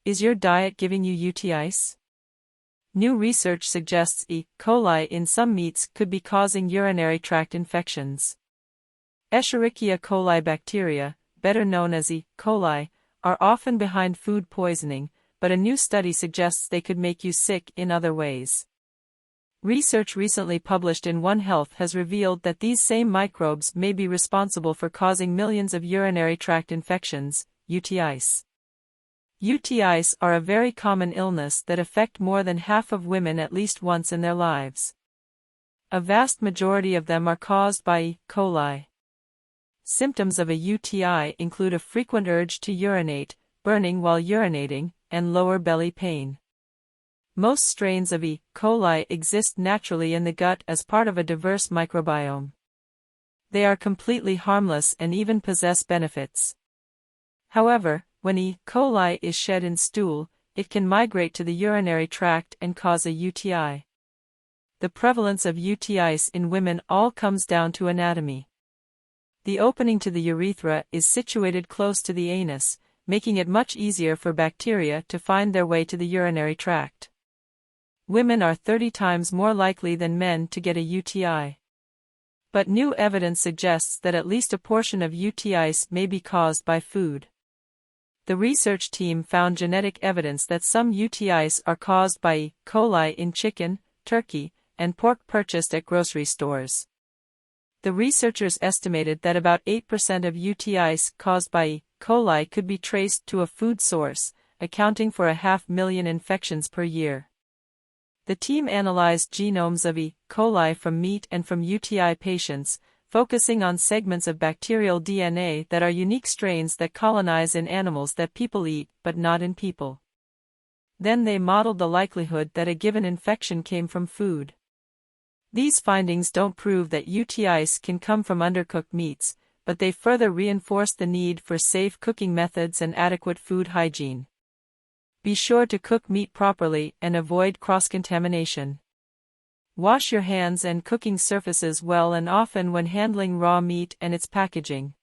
Is your diet giving you UTIs? New research suggests E. coli in some meats could be causing urinary tract infections. Escherichia coli bacteria, better known as E. coli, are often behind food poisoning, but a new study suggests they could make you sick in other ways. Research recently published in One Health has revealed that these same microbes may be responsible for causing millions of urinary tract infections, UTIs. UTIs are a very common illness that affect more than half of women at least once in their lives. A vast majority of them are caused by E. coli. Symptoms of a UTI include a frequent urge to urinate, burning while urinating, and lower belly pain. Most strains of E. coli exist naturally in the gut as part of a diverse microbiome. They are completely harmless and even possess benefits. However, when E. coli is shed in stool, it can migrate to the urinary tract and cause a UTI. The prevalence of UTIs in women all comes down to anatomy. The opening to the urethra is situated close to the anus, making it much easier for bacteria to find their way to the urinary tract. Women are 30 times more likely than men to get a UTI. But new evidence suggests that at least a portion of UTIs may be caused by food. The research team found genetic evidence that some UTIs are caused by E. coli in chicken, turkey, and pork purchased at grocery stores. The researchers estimated that about 8% of UTIs caused by E. coli could be traced to a food source, accounting for 500,000 infections per year. The team analyzed genomes of E. coli from meat and from UTI patients, focusing on segments of bacterial DNA that are unique strains that colonize in animals that people eat but not in people. Then they modeled the likelihood that a given infection came from food. These findings don't prove that UTIs can come from undercooked meats, but they further reinforce the need for safe cooking methods and adequate food hygiene. Be sure to cook meat properly and avoid cross-contamination. Wash your hands and cooking surfaces well and often when handling raw meat and its packaging.